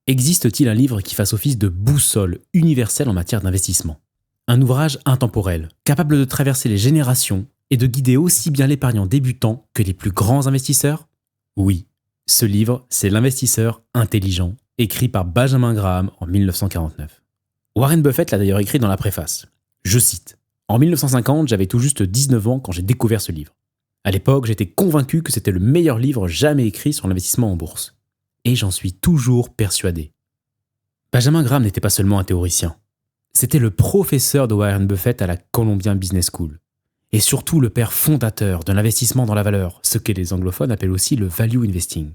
Existe-t-il un livre qui fasse office de boussole universelle en matière d'investissement? Un ouvrage intemporel, capable de traverser les générations et de guider aussi bien l'épargnant débutant que les plus grands investisseurs? Oui, ce livre, c'est L'investisseur intelligent, écrit par Benjamin Graham en 1949. Warren Buffett l'a d'ailleurs écrit dans la préface. Je cite: « En 1950, j'avais tout juste 19 ans quand j'ai découvert ce livre. À l'époque, j'étais convaincu que c'était le meilleur livre jamais écrit sur l'investissement en bourse. Et j'en suis toujours persuadé. » Benjamin Graham n'était pas seulement un théoricien. C'était le professeur de Warren Buffett à la Columbia Business School. Et surtout le père fondateur de l'investissement dans la valeur, ce que les anglophones appellent aussi le value investing.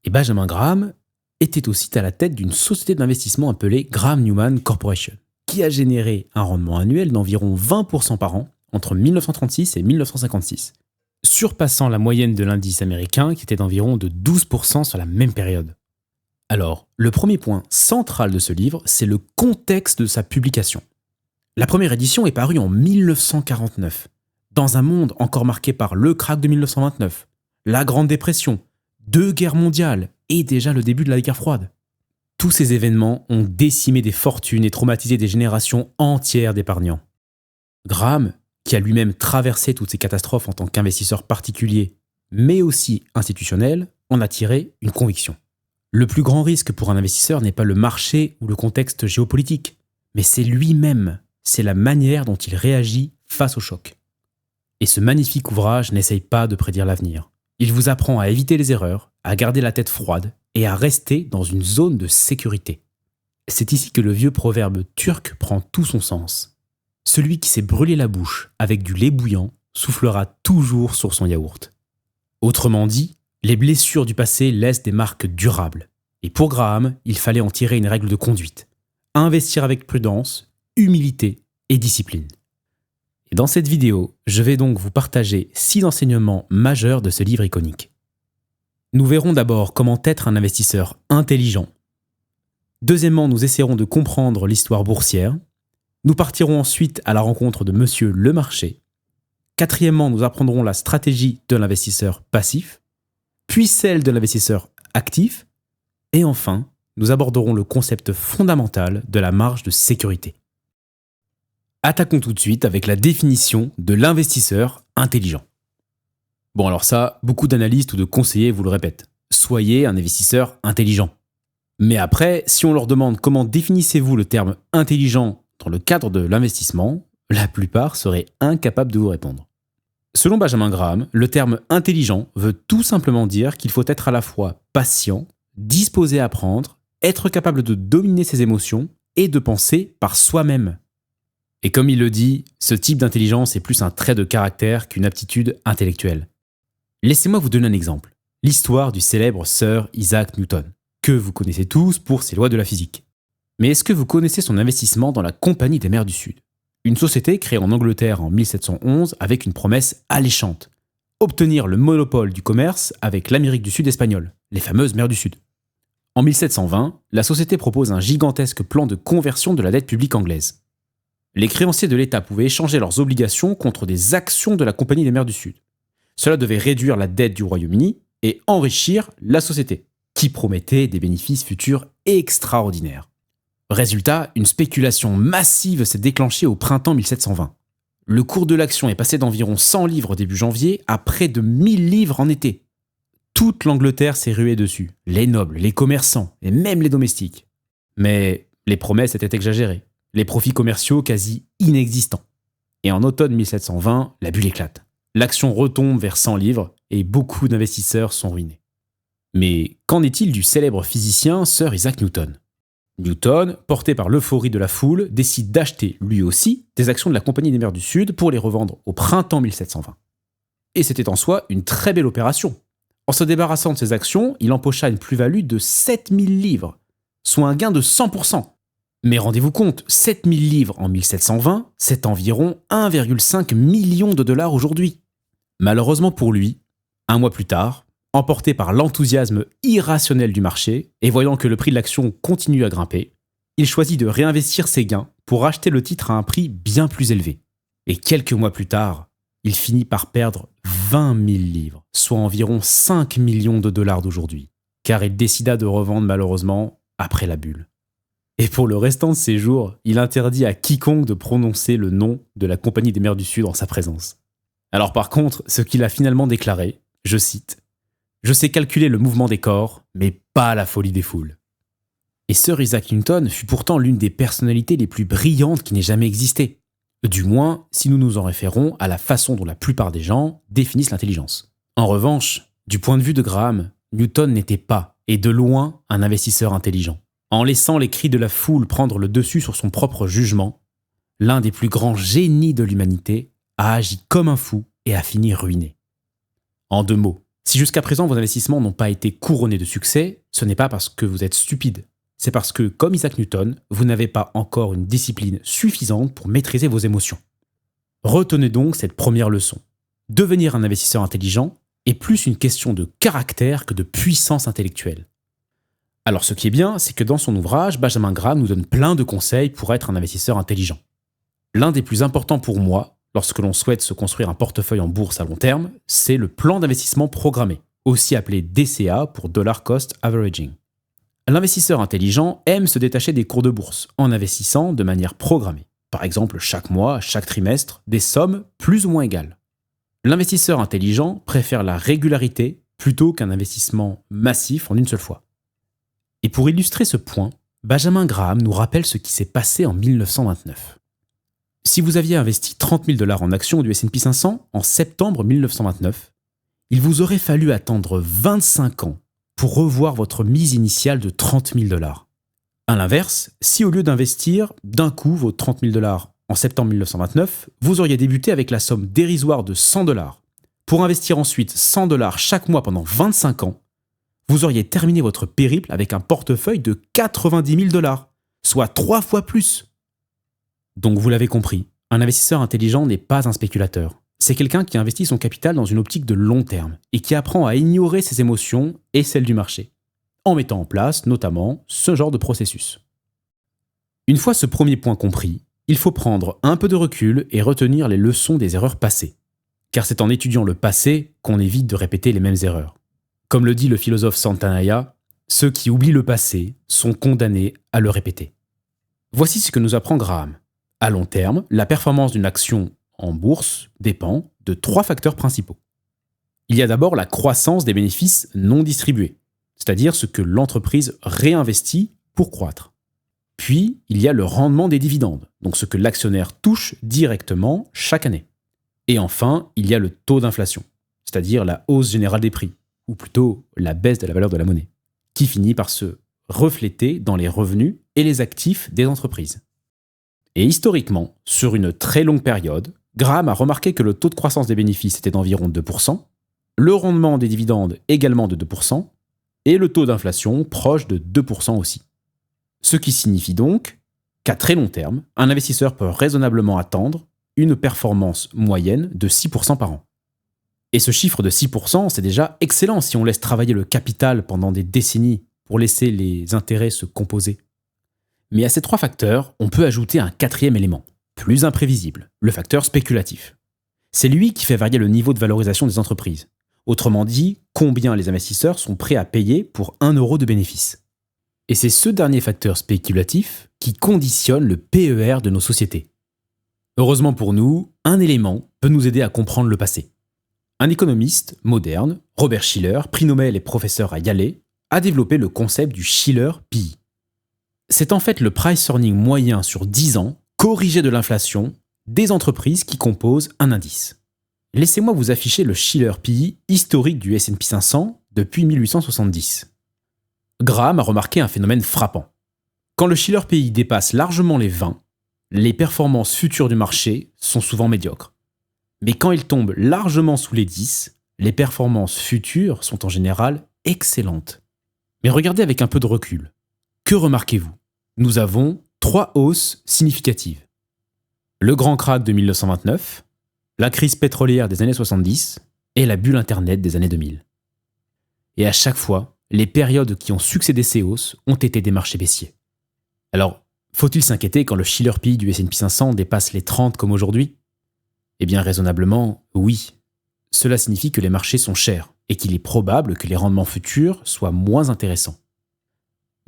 Et Benjamin Graham était aussi à la tête d'une société d'investissement appelée Graham-Newman Corporation, qui a généré un rendement annuel d'environ 20% par an entre 1936 et 1956, surpassant la moyenne de l'indice américain qui était d'environ de 12% sur la même période. Alors, le premier point central de ce livre, c'est le contexte de sa publication. La première édition est parue en 1949, dans un monde encore marqué par le krach de 1929, la Grande Dépression, 2 guerres mondiales et déjà le début de la guerre froide. Tous ces événements ont décimé des fortunes et traumatisé des générations entières d'épargnants. Graham, qui a lui-même traversé toutes ces catastrophes en tant qu'investisseur particulier, mais aussi institutionnel, en a tiré une conviction. Le plus grand risque pour un investisseur n'est pas le marché ou le contexte géopolitique, mais c'est lui-même, c'est la manière dont il réagit face au choc. Et ce magnifique ouvrage n'essaye pas de prédire l'avenir. Il vous apprend à éviter les erreurs, à garder la tête froide et à rester dans une zone de sécurité. C'est ici que le vieux proverbe turc prend tout son sens. Celui qui s'est brûlé la bouche avec du lait bouillant soufflera toujours sur son yaourt. Autrement dit, les blessures du passé laissent des marques durables. Et pour Graham, il fallait en tirer une règle de conduite. Investir avec prudence, humilité et discipline. Et dans cette vidéo, je vais donc vous partager 6 enseignements majeurs de ce livre iconique. Nous verrons d'abord comment être un investisseur intelligent. Deuxièmement, nous essaierons de comprendre l'histoire boursière. Nous partirons ensuite à la rencontre de Monsieur le Marché. Quatrièmement, nous apprendrons la stratégie de l'investisseur passif, puis celle de l'investisseur actif. Et enfin, nous aborderons le concept fondamental de la marge de sécurité. Attaquons tout de suite avec la définition de l'investisseur intelligent. Bon alors ça, beaucoup d'analystes ou de conseillers vous le répètent. Soyez un investisseur intelligent. Mais après, si on leur demande comment définissez-vous le terme intelligent dans le cadre de l'investissement, la plupart seraient incapables de vous répondre. Selon Benjamin Graham, le terme intelligent veut tout simplement dire qu'il faut être à la fois patient, disposé à apprendre, être capable de dominer ses émotions et de penser par soi-même. Et comme il le dit, ce type d'intelligence est plus un trait de caractère qu'une aptitude intellectuelle. Laissez-moi vous donner un exemple. L'histoire du célèbre Sir Isaac Newton, que vous connaissez tous pour ses lois de la physique. Mais est-ce que vous connaissez son investissement dans la Compagnie des Mers du Sud? Une société créée en Angleterre en 1711 avec une promesse alléchante. Obtenir le monopole du commerce avec l'Amérique du Sud espagnole, les fameuses mers du Sud. En 1720, la société propose un gigantesque plan de conversion de la dette publique anglaise. Les créanciers de l'État pouvaient échanger leurs obligations contre des actions de la Compagnie des Mers du Sud. Cela devait réduire la dette du Royaume-Uni et enrichir la société, qui promettait des bénéfices futurs extraordinaires. Résultat, une spéculation massive s'est déclenchée au printemps 1720. Le cours de l'action est passé d'environ 100 livres début janvier à près de 1000 livres en été. Toute l'Angleterre s'est ruée dessus, les nobles, les commerçants et même les domestiques. Mais les promesses étaient exagérées, les profits commerciaux quasi inexistants. Et en automne 1720, la bulle éclate. L'action retombe vers 100 livres et beaucoup d'investisseurs sont ruinés. Mais qu'en est-il du célèbre physicien Sir Isaac Newton? Newton, porté par l'euphorie de la foule, décide d'acheter lui aussi des actions de la Compagnie des Mers du Sud pour les revendre au printemps 1720. Et c'était en soi une très belle opération. En se débarrassant de ses actions, il empocha une plus-value de 7000 livres, soit un gain de 100%. Mais rendez-vous compte, 7000 livres en 1720, c'est environ 1,5 million de dollars aujourd'hui. Malheureusement pour lui, un mois plus tard, emporté par l'enthousiasme irrationnel du marché et voyant que le prix de l'action continue à grimper, il choisit de réinvestir ses gains pour acheter le titre à un prix bien plus élevé. Et quelques mois plus tard, il finit par perdre 20 000 livres, soit environ 5 millions de dollars d'aujourd'hui, car il décida de revendre malheureusement après la bulle. Et pour le restant de ses jours, il interdit à quiconque de prononcer le nom de la Compagnie des mers du Sud en sa présence. Alors par contre, ce qu'il a finalement déclaré, je cite, « Je sais calculer le mouvement des corps, mais pas la folie des foules. » Et Sir Isaac Newton fut pourtant l'une des personnalités les plus brillantes qui n'ait jamais existé. Du moins, si nous nous en référons à la façon dont la plupart des gens définissent l'intelligence. En revanche, du point de vue de Graham, Newton n'était pas, et de loin, un investisseur intelligent. En laissant les cris de la foule prendre le dessus sur son propre jugement, l'un des plus grands génies de l'humanité a agi comme un fou et a fini ruiné. En 2 mots, si jusqu'à présent vos investissements n'ont pas été couronnés de succès, ce n'est pas parce que vous êtes stupide. C'est parce que, comme Isaac Newton, vous n'avez pas encore une discipline suffisante pour maîtriser vos émotions. Retenez donc cette première leçon. Devenir un investisseur intelligent est plus une question de caractère que de puissance intellectuelle. Alors ce qui est bien, c'est que dans son ouvrage, Benjamin Graham nous donne plein de conseils pour être un investisseur intelligent. L'un des plus importants pour moi, lorsque l'on souhaite se construire un portefeuille en bourse à long terme, c'est le plan d'investissement programmé, aussi appelé DCA pour Dollar Cost Averaging. L'investisseur intelligent aime se détacher des cours de bourse en investissant de manière programmée. Par exemple, chaque mois, chaque trimestre, des sommes plus ou moins égales. L'investisseur intelligent préfère la régularité plutôt qu'un investissement massif en une seule fois. Et pour illustrer ce point, Benjamin Graham nous rappelle ce qui s'est passé en 1929. Si vous aviez investi 30 000 $ en actions du S&P 500 en septembre 1929, il vous aurait fallu attendre 25 ans pour revoir votre mise initiale de 30 000 $. A l'inverse, si au lieu d'investir d'un coup vos 30 000 $ en septembre 1929, vous auriez débuté avec la somme dérisoire de 100 $, pour investir ensuite 100 $ chaque mois pendant 25 ans, vous auriez terminé votre périple avec un portefeuille de 90 000 $, soit 3 fois plus. Donc vous l'avez compris, un investisseur intelligent n'est pas un spéculateur. C'est quelqu'un qui investit son capital dans une optique de long terme et qui apprend à ignorer ses émotions et celles du marché, en mettant en place notamment ce genre de processus. Une fois ce premier point compris, il faut prendre un peu de recul et retenir les leçons des erreurs passées. Car c'est en étudiant le passé qu'on évite de répéter les mêmes erreurs. Comme le dit le philosophe Santayana, ceux qui oublient le passé sont condamnés à le répéter. Voici ce que nous apprend Graham. À long terme, la performance d'une action en bourse dépend de 3 facteurs principaux. Il y a d'abord la croissance des bénéfices non distribués, c'est-à-dire ce que l'entreprise réinvestit pour croître. Puis, il y a le rendement des dividendes, donc ce que l'actionnaire touche directement chaque année. Et enfin, il y a le taux d'inflation, c'est-à-dire la hausse générale des prix, ou plutôt la baisse de la valeur de la monnaie, qui finit par se refléter dans les revenus et les actifs des entreprises. Et historiquement, sur une très longue période, Graham a remarqué que le taux de croissance des bénéfices était d'environ 2%, le rendement des dividendes également de 2%, et le taux d'inflation proche de 2% aussi. Ce qui signifie donc qu'à très long terme, un investisseur peut raisonnablement attendre une performance moyenne de 6% par an. Et ce chiffre de 6%, c'est déjà excellent si on laisse travailler le capital pendant des décennies pour laisser les intérêts se composer. Mais à ces 3 facteurs, on peut ajouter un 4e élément, plus imprévisible, le facteur spéculatif. C'est lui qui fait varier le niveau de valorisation des entreprises. Autrement dit, combien les investisseurs sont prêts à payer pour 1 euro de bénéfice. Et c'est ce dernier facteur spéculatif qui conditionne le PER de nos sociétés. Heureusement pour nous, un élément peut nous aider à comprendre le passé. Un économiste moderne, Robert Shiller, prix Nobel et professeur à Yale, a développé le concept du Shiller PE. C'est en fait le price earning moyen sur 10 ans, corrigé de l'inflation, des entreprises qui composent un indice. Laissez-moi vous afficher le Shiller PE historique du S&P 500 depuis 1870. Graham a remarqué un phénomène frappant. Quand le Shiller PE dépasse largement les 20, les performances futures du marché sont souvent médiocres. Mais quand il tombe largement sous les 10, les performances futures sont en général excellentes. Mais regardez avec un peu de recul. Que remarquez-vous ? Nous avons 3 hausses significatives. Le grand krach de 1929, la crise pétrolière des années 70 et la bulle Internet des années 2000. Et à chaque fois, les périodes qui ont succédé ces hausses ont été des marchés baissiers. Alors, faut-il s'inquiéter quand le Shiller PE du S&P 500 dépasse les 30 comme aujourd'hui ? Eh bien, raisonnablement, oui. Cela signifie que les marchés sont chers et qu'il est probable que les rendements futurs soient moins intéressants.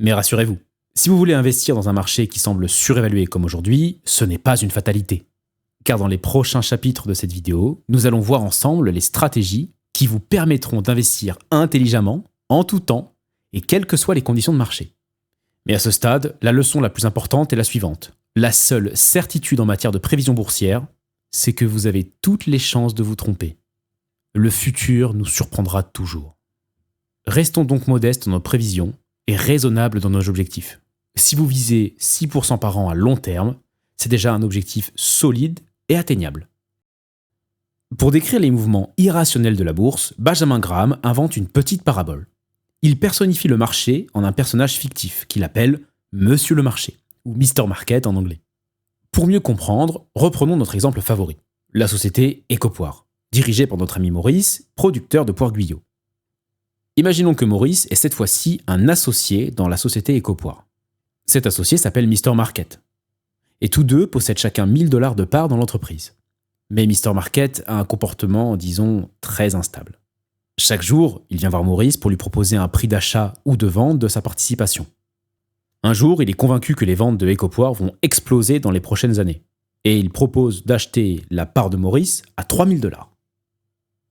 Mais rassurez-vous, si vous voulez investir dans un marché qui semble surévalué comme aujourd'hui, ce n'est pas une fatalité. Car dans les prochains chapitres de cette vidéo, nous allons voir ensemble les stratégies qui vous permettront d'investir intelligemment, en tout temps, et quelles que soient les conditions de marché. Mais à ce stade, la leçon la plus importante est la suivante. La seule certitude en matière de prévision boursière, c'est que vous avez toutes les chances de vous tromper. Le futur nous surprendra toujours. Restons donc modestes dans nos prévisions et raisonnables dans nos objectifs. Si vous visez 6% par an à long terme, c'est déjà un objectif solide et atteignable. Pour décrire les mouvements irrationnels de la bourse, Benjamin Graham invente une petite parabole. Il personnifie le marché en un personnage fictif qu'il appelle Monsieur le Marché, ou Mr. Market en anglais. Pour mieux comprendre, reprenons notre exemple favori, la société Ecopoir, dirigée par notre ami Maurice, producteur de poires Guyot. Imaginons que Maurice est cette fois-ci un associé dans la société Ecopoir. Cet associé s'appelle Mr. Market. Et tous deux possèdent chacun 1 000 $ de part dans l'entreprise. Mais Mr. Market a un comportement, disons, très instable. Chaque jour, il vient voir Maurice pour lui proposer un prix d'achat ou de vente de sa participation. Un jour, il est convaincu que les ventes de Ecopoir vont exploser dans les prochaines années. Et il propose d'acheter la part de Maurice à 3 000 $.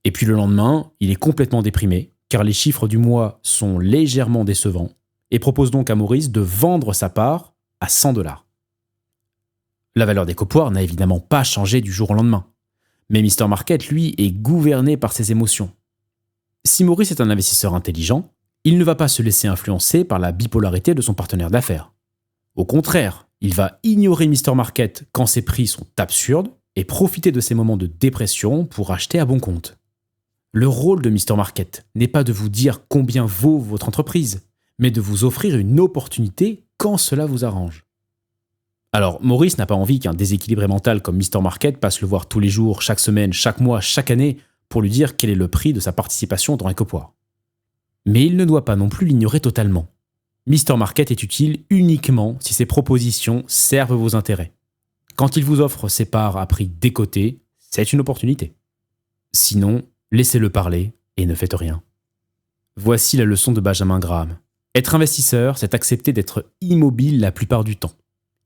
Et puis le lendemain, il est complètement déprimé, car les chiffres du mois sont légèrement décevants, et propose donc à Maurice de vendre sa part à 100 $. La valeur d'Ecopoir n'a évidemment pas changé du jour au lendemain. Mais Mr. Market, lui, est gouverné par ses émotions. Si Maurice est un investisseur intelligent, il ne va pas se laisser influencer par la bipolarité de son partenaire d'affaires. Au contraire, il va ignorer Mr. Market quand ses prix sont absurdes et profiter de ces moments de dépression pour acheter à bon compte. Le rôle de Mr. Market n'est pas de vous dire combien vaut votre entreprise, mais de vous offrir une opportunité quand cela vous arrange. Alors, Maurice n'a pas envie qu'un déséquilibré mental comme Mr. Market passe le voir tous les jours, chaque semaine, chaque mois, chaque année pour lui dire quel est le prix de sa participation dans Ecopoir. Mais il ne doit pas non plus l'ignorer totalement. Mr. Market est utile uniquement si ses propositions servent vos intérêts. Quand il vous offre ses parts à prix décoté, c'est une opportunité. Sinon, laissez-le parler et ne faites rien. Voici la leçon de Benjamin Graham. Être investisseur, c'est accepter d'être immobile la plupart du temps.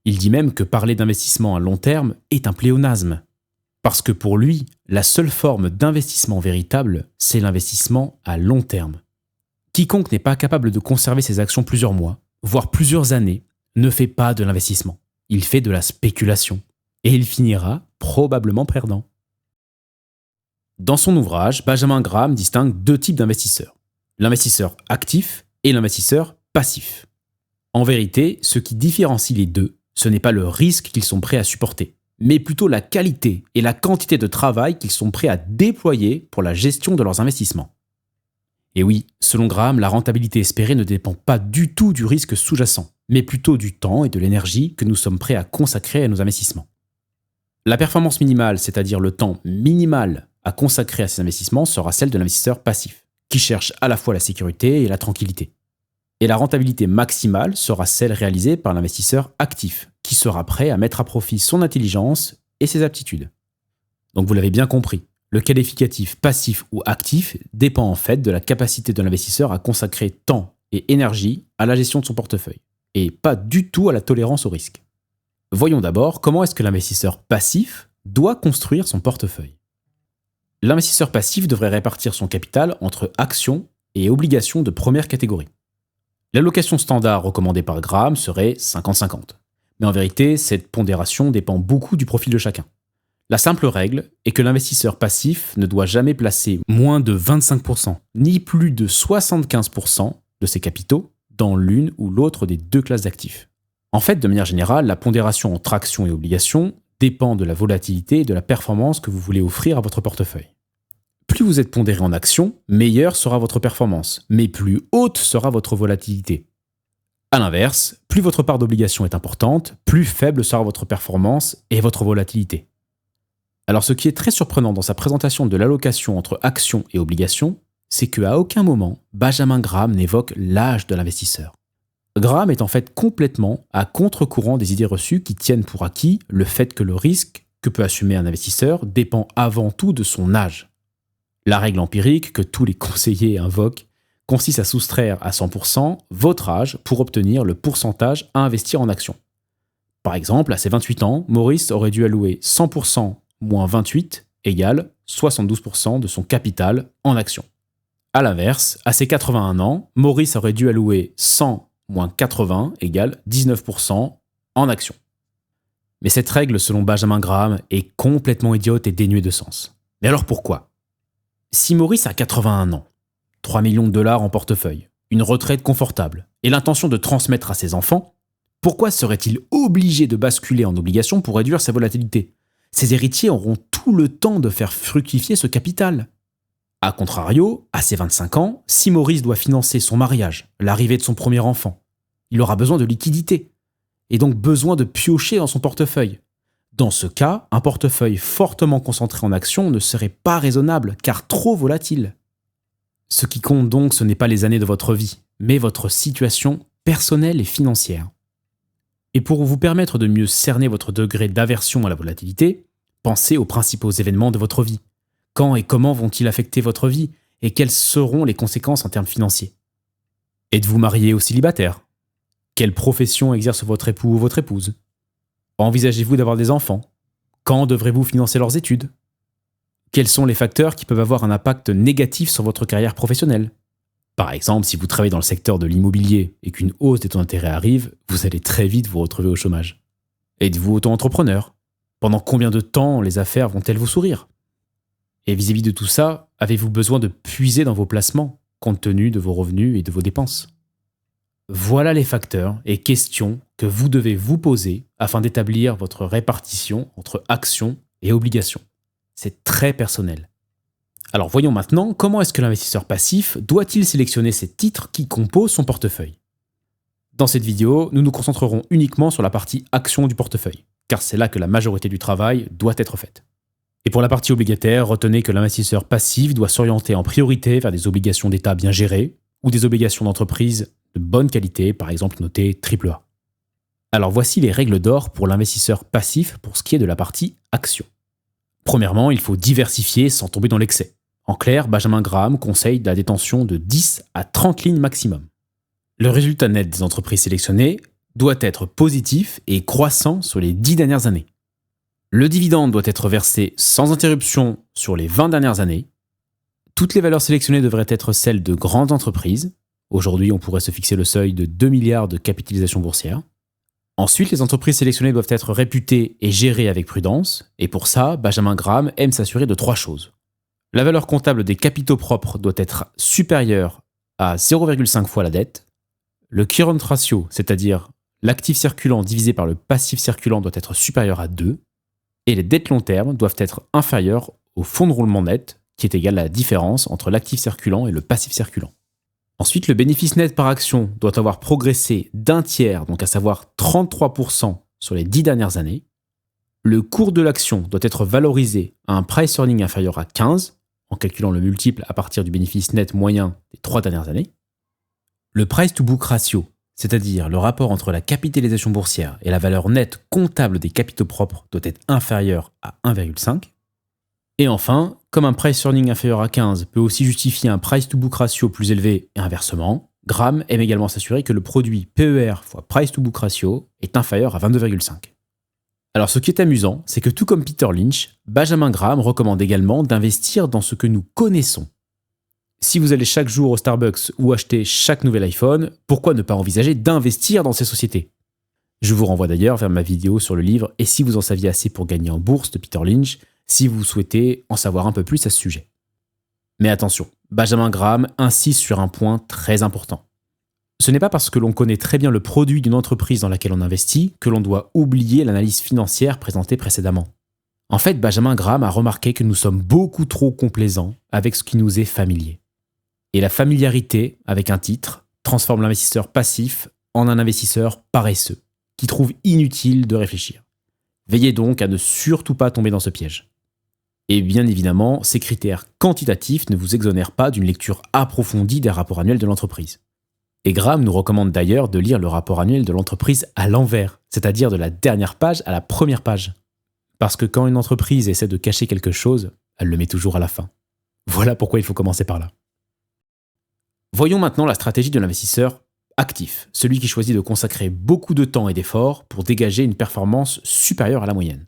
Il dit même que parler d'investissement à long terme est un pléonasme. Parce que pour lui, la seule forme d'investissement véritable, c'est l'investissement à long terme. Quiconque n'est pas capable de conserver ses actions plusieurs mois, voire plusieurs années, ne fait pas de l'investissement. Il fait de la spéculation. Et il finira probablement perdant. Dans son ouvrage, Benjamin Graham distingue 2 types d'investisseurs. L'investisseur actif et l'investisseur passif. En vérité, ce qui différencie les deux, ce n'est pas le risque qu'ils sont prêts à supporter, mais plutôt la qualité et la quantité de travail qu'ils sont prêts à déployer pour la gestion de leurs investissements. Et oui, selon Graham, la rentabilité espérée ne dépend pas du tout du risque sous-jacent, mais plutôt du temps et de l'énergie que nous sommes prêts à consacrer à nos investissements. La performance minimale, c'est-à-dire le temps minimal à consacrer à ces investissements, sera celle de l'investisseur passif, qui cherche à la fois la sécurité et la tranquillité. Et la rentabilité maximale sera celle réalisée par l'investisseur actif, qui sera prêt à mettre à profit son intelligence et ses aptitudes. Donc vous l'avez bien compris, le qualificatif passif ou actif dépend en fait de la capacité de l'investisseur à consacrer temps et énergie à la gestion de son portefeuille, et pas du tout à la tolérance au risque. Voyons d'abord comment est-ce que l'investisseur passif doit construire son portefeuille. L'investisseur passif devrait répartir son capital entre actions et obligations de première catégorie. L'allocation standard recommandée par Graham serait 50-50. Mais en vérité, cette pondération dépend beaucoup du profil de chacun. La simple règle est que l'investisseur passif ne doit jamais placer moins de 25%, ni plus de 75% de ses capitaux dans l'une ou l'autre des 2 classes d'actifs. En fait, de manière générale, la pondération entre actions et obligations dépend de la volatilité et de la performance que vous voulez offrir à votre portefeuille. Plus vous êtes pondéré en actions, meilleure sera votre performance, mais plus haute sera votre volatilité. A l'inverse, plus votre part d'obligation est importante, plus faible sera votre performance et votre volatilité. Alors ce qui est très surprenant dans sa présentation de l'allocation entre actions et obligations, c'est qu'à aucun moment, Benjamin Graham n'évoque l'âge de l'investisseur. Graham est en fait complètement à contre-courant des idées reçues qui tiennent pour acquis le fait que le risque que peut assumer un investisseur dépend avant tout de son âge. La règle empirique que tous les conseillers invoquent consiste à soustraire à 100% votre âge pour obtenir le pourcentage à investir en actions. Par exemple, à ses 28 ans, Maurice aurait dû allouer 100% moins 28 égale 72% de son capital en actions. A l'inverse, à ses 81 ans, Maurice aurait dû allouer 100 moins 80 égale 19% en actions. Mais cette règle, selon Benjamin Graham, est complètement idiote et dénuée de sens. Mais alors pourquoi ? Si Maurice a 81 ans, 3 millions de dollars en portefeuille, une retraite confortable et l'intention de transmettre à ses enfants, pourquoi serait-il obligé de basculer en obligation pour réduire sa volatilité ? Ses héritiers auront tout le temps de faire fructifier ce capital. A contrario, à ses 25 ans, si Maurice doit financer son mariage, l'arrivée de son premier enfant, il aura besoin de liquidité, et donc besoin de piocher dans son portefeuille. Dans ce cas, un portefeuille fortement concentré en actions ne serait pas raisonnable, car trop volatile. Ce qui compte donc, ce n'est pas les années de votre vie, mais votre situation personnelle et financière. Et pour vous permettre de mieux cerner votre degré d'aversion à la volatilité, pensez aux principaux événements de votre vie. Quand et comment vont-ils affecter votre vie et quelles seront les conséquences en termes financiers ? Êtes-vous marié ou célibataire ? Quelle profession exerce votre époux ou votre épouse ? Envisagez-vous d'avoir des enfants ? Quand devrez-vous financer leurs études ? Quels sont les facteurs qui peuvent avoir un impact négatif sur votre carrière professionnelle ? Par exemple, si vous travaillez dans le secteur de l'immobilier et qu'une hausse des taux d'intérêt arrive, vous allez très vite vous retrouver au chômage. Êtes-vous auto-entrepreneur ? Pendant combien de temps les affaires vont-elles vous sourire ? Et vis-à-vis de tout ça, avez-vous besoin de puiser dans vos placements, compte tenu de vos revenus et de vos dépenses ? Voilà les facteurs et questions que vous devez vous poser afin d'établir votre répartition entre actions et obligations. C'est très personnel. Alors voyons maintenant comment est-ce que l'investisseur passif doit-il sélectionner ces titres qui composent son portefeuille. Dans cette vidéo, nous nous concentrerons uniquement sur la partie actions du portefeuille, car c'est là que la majorité du travail doit être faite. Et pour la partie obligataire, retenez que l'investisseur passif doit s'orienter en priorité vers des obligations d'État bien gérées ou des obligations d'entreprise de bonne qualité, par exemple notées AAA. Alors voici les règles d'or pour l'investisseur passif pour ce qui est de la partie action. Premièrement, il faut diversifier sans tomber dans l'excès. En clair, Benjamin Graham conseille la détention de 10 à 30 lignes maximum. Le résultat net des entreprises sélectionnées doit être positif et croissant sur les 10 dernières années. Le dividende doit être versé sans interruption sur les 20 dernières années. Toutes les valeurs sélectionnées devraient être celles de grandes entreprises. Aujourd'hui, on pourrait se fixer le seuil de 2 milliards de capitalisation boursière. Ensuite, les entreprises sélectionnées doivent être réputées et gérées avec prudence. Et pour ça, Benjamin Graham aime s'assurer de 3 choses. La valeur comptable des capitaux propres doit être supérieure à 0,5 fois la dette. Le current ratio, c'est-à-dire l'actif circulant divisé par le passif circulant, doit être supérieur à 2. Et les dettes long terme doivent être inférieures au fonds de roulement net, qui est égal à la différence entre l'actif circulant et le passif circulant. Ensuite, le bénéfice net par action doit avoir progressé d'un tiers, donc à savoir 33% sur les 10 dernières années. Le cours de l'action doit être valorisé à un price earning inférieur à 15, en calculant le multiple à partir du bénéfice net moyen des 3 dernières années. Le price to book ratio, c'est-à-dire le rapport entre la capitalisation boursière et la valeur nette comptable des capitaux propres, doit être inférieur à 1,5. Et enfin, comme un price earning inférieur à 15 peut aussi justifier un price to book ratio plus élevé et inversement, Graham aime également s'assurer que le produit PER fois price to book ratio est inférieur à 22,5. Alors ce qui est amusant, c'est que tout comme Peter Lynch, Benjamin Graham recommande également d'investir dans ce que nous connaissons. Si vous allez chaque jour au Starbucks ou acheter chaque nouvel iPhone, pourquoi ne pas envisager d'investir dans ces sociétés ? Je vous renvoie d'ailleurs vers ma vidéo sur le livre « Et si vous en saviez assez pour gagner en bourse » de Peter Lynch, si vous souhaitez en savoir un peu plus à ce sujet. Mais attention, Benjamin Graham insiste sur un point très important. Ce n'est pas parce que l'on connaît très bien le produit d'une entreprise dans laquelle on investit que l'on doit oublier l'analyse financière présentée précédemment. En fait, Benjamin Graham a remarqué que nous sommes beaucoup trop complaisants avec ce qui nous est familier. Et la familiarité avec un titre transforme l'investisseur passif en un investisseur paresseux, qui trouve inutile de réfléchir. Veillez donc à ne surtout pas tomber dans ce piège. Et bien évidemment, ces critères quantitatifs ne vous exonèrent pas d'une lecture approfondie des rapports annuels de l'entreprise. Et Graham nous recommande d'ailleurs de lire le rapport annuel de l'entreprise à l'envers, c'est-à-dire de la dernière page à la première page. Parce que quand une entreprise essaie de cacher quelque chose, elle le met toujours à la fin. Voilà pourquoi il faut commencer par là. Voyons maintenant la stratégie de l'investisseur actif, celui qui choisit de consacrer beaucoup de temps et d'efforts pour dégager une performance supérieure à la moyenne.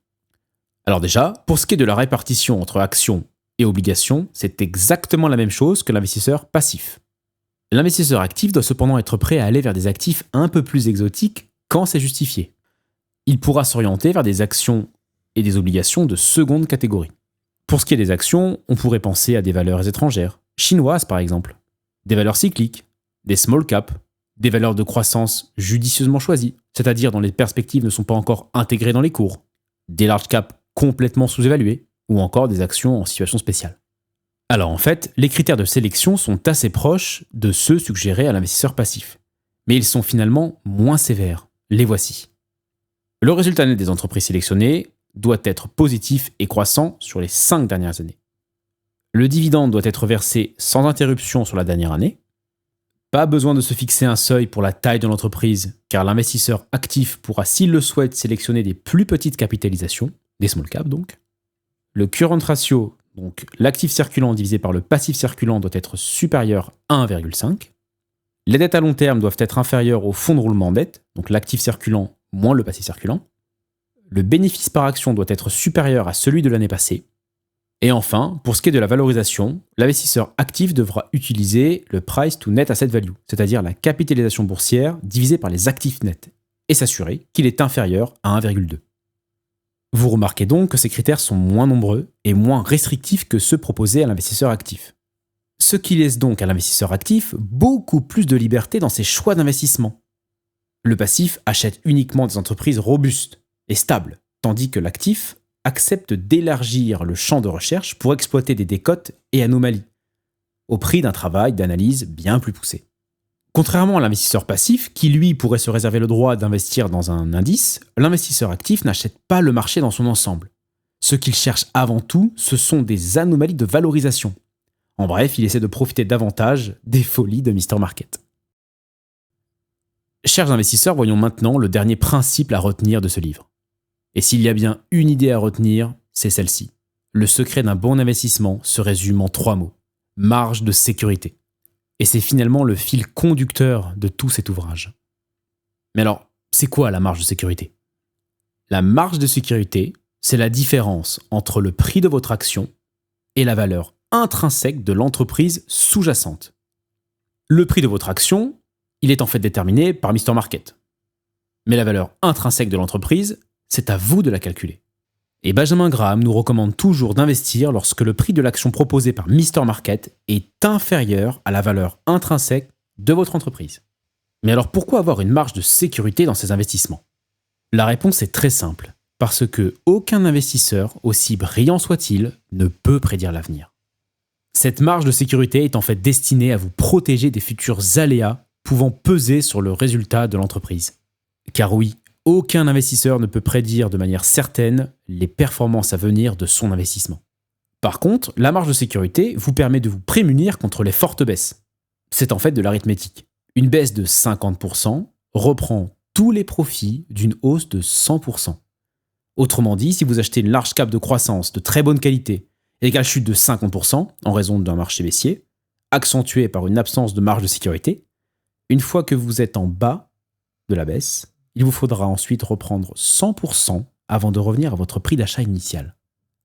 Alors déjà, pour ce qui est de la répartition entre actions et obligations, c'est exactement la même chose que l'investisseur passif. L'investisseur actif doit cependant être prêt à aller vers des actifs un peu plus exotiques quand c'est justifié. Il pourra s'orienter vers des actions et des obligations de seconde catégorie. Pour ce qui est des actions, on pourrait penser à des valeurs étrangères, chinoises par exemple, des valeurs cycliques, des small caps, des valeurs de croissance judicieusement choisies, c'est-à-dire dont les perspectives ne sont pas encore intégrées dans les cours, des large caps complètement sous-évaluées, ou encore des actions en situation spéciale. Alors en fait, les critères de sélection sont assez proches de ceux suggérés à l'investisseur passif, mais ils sont finalement moins sévères. Les voici. Le résultat net des entreprises sélectionnées doit être positif et croissant sur les 5 dernières années. Le dividende doit être versé sans interruption sur la dernière année. Pas besoin de se fixer un seuil pour la taille de l'entreprise, car l'investisseur actif pourra, s'il le souhaite, sélectionner des plus petites capitalisations, des small caps donc. Le current ratio, donc l'actif circulant divisé par le passif circulant, doit être supérieur à 1,5. Les dettes à long terme doivent être inférieures au fonds de roulement de dette, donc l'actif circulant moins le passif circulant. Le bénéfice par action doit être supérieur à celui de l'année passée. Et enfin, pour ce qui est de la valorisation, l'investisseur actif devra utiliser le price to net asset value, c'est-à-dire la capitalisation boursière divisée par les actifs nets, et s'assurer qu'il est inférieur à 1,2. Vous remarquez donc que ces critères sont moins nombreux et moins restrictifs que ceux proposés à l'investisseur actif. Ce qui laisse donc à l'investisseur actif beaucoup plus de liberté dans ses choix d'investissement. Le passif achète uniquement des entreprises robustes et stables, tandis que l'actif accepte d'élargir le champ de recherche pour exploiter des décotes et anomalies, au prix d'un travail d'analyse bien plus poussé. Contrairement à l'investisseur passif, qui lui pourrait se réserver le droit d'investir dans un indice, l'investisseur actif n'achète pas le marché dans son ensemble. Ce qu'il cherche avant tout, ce sont des anomalies de valorisation. En bref, il essaie de profiter davantage des folies de Mr. Market. Chers investisseurs, voyons maintenant le dernier principe à retenir de ce livre. Et s'il y a bien une idée à retenir, c'est celle-ci. Le secret d'un bon investissement se résume en 3 mots. Marge de sécurité. Et c'est finalement le fil conducteur de tout cet ouvrage. Mais alors, c'est quoi la marge de sécurité ? La marge de sécurité, c'est la différence entre le prix de votre action et la valeur intrinsèque de l'entreprise sous-jacente. Le prix de votre action, il est en fait déterminé par Mr. Market. Mais la valeur intrinsèque de l'entreprise, c'est à vous de la calculer. Et Benjamin Graham nous recommande toujours d'investir lorsque le prix de l'action proposée par Mr. Market est inférieur à la valeur intrinsèque de votre entreprise. Mais alors pourquoi avoir une marge de sécurité dans ces investissements ? La réponse est très simple, parce que aucun investisseur, aussi brillant soit-il, ne peut prédire l'avenir. Cette marge de sécurité est en fait destinée à vous protéger des futurs aléas pouvant peser sur le résultat de l'entreprise. Car oui, aucun investisseur ne peut prédire de manière certaine les performances à venir de son investissement. Par contre, la marge de sécurité vous permet de vous prémunir contre les fortes baisses. C'est en fait de l'arithmétique. Une baisse de 50% reprend tous les profits d'une hausse de 100%. Autrement dit, si vous achetez une large cap de croissance de très bonne qualité et qu'elle chute de 50% en raison d'un marché baissier, accentué par une absence de marge de sécurité, une fois que vous êtes en bas de la baisse, il vous faudra ensuite reprendre 100% avant de revenir à votre prix d'achat initial.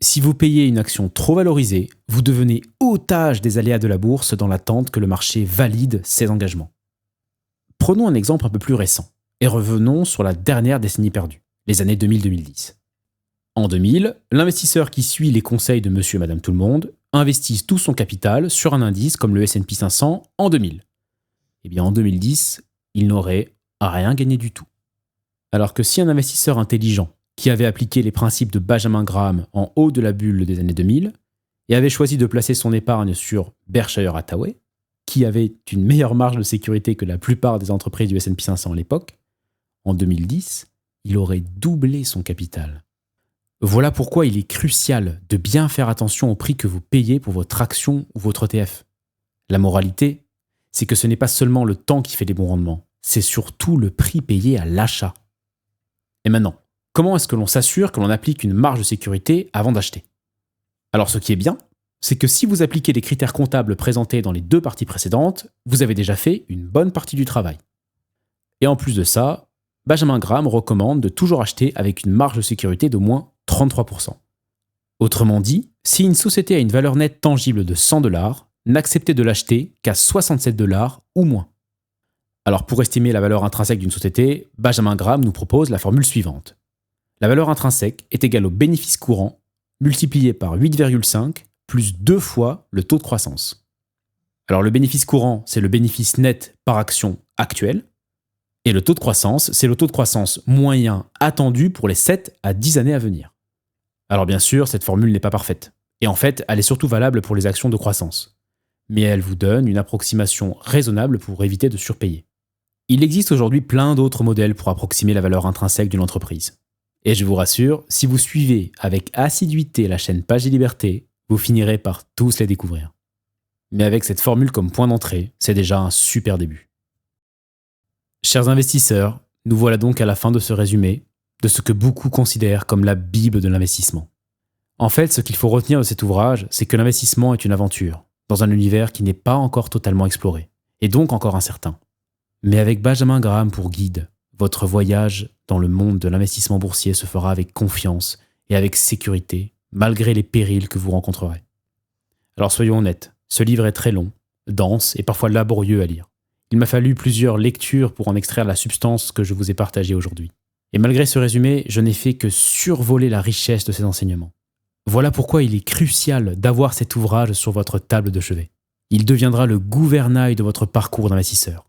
Si vous payez une action trop valorisée, vous devenez otage des aléas de la bourse dans l'attente que le marché valide ses engagements. Prenons un exemple un peu plus récent et revenons sur la dernière décennie perdue, les années 2000-2010. En 2000, l'investisseur qui suit les conseils de monsieur et madame tout le monde investisse tout son capital sur un indice comme le S&P 500 en 2000. Eh bien en 2010, il n'aurait rien gagné du tout. Alors que si un investisseur intelligent qui avait appliqué les principes de Benjamin Graham en haut de la bulle des années 2000 et avait choisi de placer son épargne sur Berkshire Hathaway, qui avait une meilleure marge de sécurité que la plupart des entreprises du S&P 500 à l'époque, en 2010, il aurait doublé son capital. Voilà pourquoi il est crucial de bien faire attention au prix que vous payez pour votre action ou votre ETF. La moralité, c'est que ce n'est pas seulement le temps qui fait des bons rendements, c'est surtout le prix payé à l'achat. Et maintenant, comment est-ce que l'on s'assure que l'on applique une marge de sécurité avant d'acheter ? Alors ce qui est bien, c'est que si vous appliquez les critères comptables présentés dans les 2 parties précédentes, vous avez déjà fait une bonne partie du travail. Et en plus de ça, Benjamin Graham recommande de toujours acheter avec une marge de sécurité d'au moins 33%. Autrement dit, si une société a une valeur nette tangible de 100$, n'acceptez de l'acheter qu'à 67$ ou moins. Alors pour estimer la valeur intrinsèque d'une société, Benjamin Graham nous propose la formule suivante. La valeur intrinsèque est égale au bénéfice courant multiplié par 8,5 plus 2 fois le taux de croissance. Alors le bénéfice courant, c'est le bénéfice net par action actuel, et le taux de croissance, c'est le taux de croissance moyen attendu pour les 7 à 10 années à venir. Alors bien sûr, cette formule n'est pas parfaite, et en fait, elle est surtout valable pour les actions de croissance. Mais elle vous donne une approximation raisonnable pour éviter de surpayer. Il existe aujourd'hui plein d'autres modèles pour approximer la valeur intrinsèque d'une entreprise. Et je vous rassure, si vous suivez avec assiduité la chaîne Page et Liberté, vous finirez par tous les découvrir. Mais avec cette formule comme point d'entrée, c'est déjà un super début. Chers investisseurs, nous voilà donc à la fin de ce résumé de ce que beaucoup considèrent comme la Bible de l'investissement. En fait, ce qu'il faut retenir de cet ouvrage, c'est que l'investissement est une aventure, dans un univers qui n'est pas encore totalement exploré, et donc encore incertain. Mais avec Benjamin Graham pour guide, votre voyage dans le monde de l'investissement boursier se fera avec confiance et avec sécurité, malgré les périls que vous rencontrerez. Alors soyons honnêtes, ce livre est très long, dense et parfois laborieux à lire. Il m'a fallu plusieurs lectures pour en extraire la substance que je vous ai partagée aujourd'hui. Et malgré ce résumé, je n'ai fait que survoler la richesse de ces enseignements. Voilà pourquoi il est crucial d'avoir cet ouvrage sur votre table de chevet. Il deviendra le gouvernail de votre parcours d'investisseur.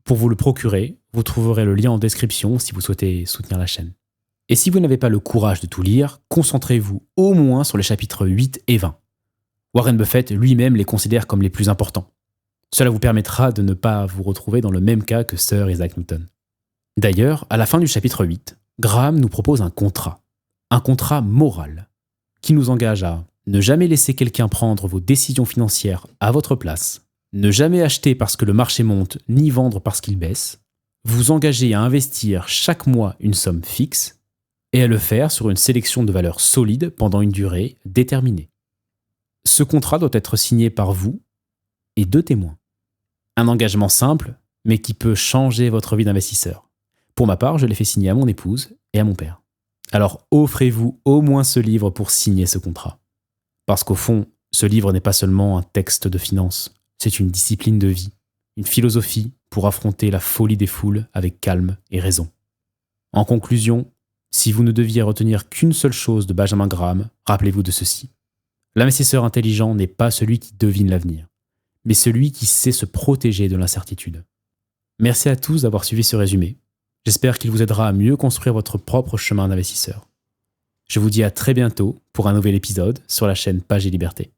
Pour vous le procurer, vous trouverez le lien en description si vous souhaitez soutenir la chaîne. Et si vous n'avez pas le courage de tout lire, concentrez-vous au moins sur les chapitres 8 et 20. Warren Buffett lui-même les considère comme les plus importants. Cela vous permettra de ne pas vous retrouver dans le même cas que Sir Isaac Newton. D'ailleurs, à la fin du chapitre 8, Graham nous propose un contrat moral, qui nous engage à ne jamais laisser quelqu'un prendre vos décisions financières à votre place, ne jamais acheter parce que le marché monte, ni vendre parce qu'il baisse, vous engager à investir chaque mois une somme fixe et à le faire sur une sélection de valeurs solides pendant une durée déterminée. Ce contrat doit être signé par vous et 2 témoins. Un engagement simple, mais qui peut changer votre vie d'investisseur. Pour ma part, je l'ai fait signer à mon épouse et à mon père. Alors offrez-vous au moins ce livre pour signer ce contrat. Parce qu'au fond, ce livre n'est pas seulement un texte de finance, c'est une discipline de vie, une philosophie pour affronter la folie des foules avec calme et raison. En conclusion, si vous ne deviez retenir qu'une seule chose de Benjamin Graham, rappelez-vous de ceci. L'investisseur intelligent n'est pas celui qui devine l'avenir, mais celui qui sait se protéger de l'incertitude. Merci à tous d'avoir suivi ce résumé. J'espère qu'il vous aidera à mieux construire votre propre chemin d'investisseur. Je vous dis à très bientôt pour un nouvel épisode sur la chaîne Page et Liberté.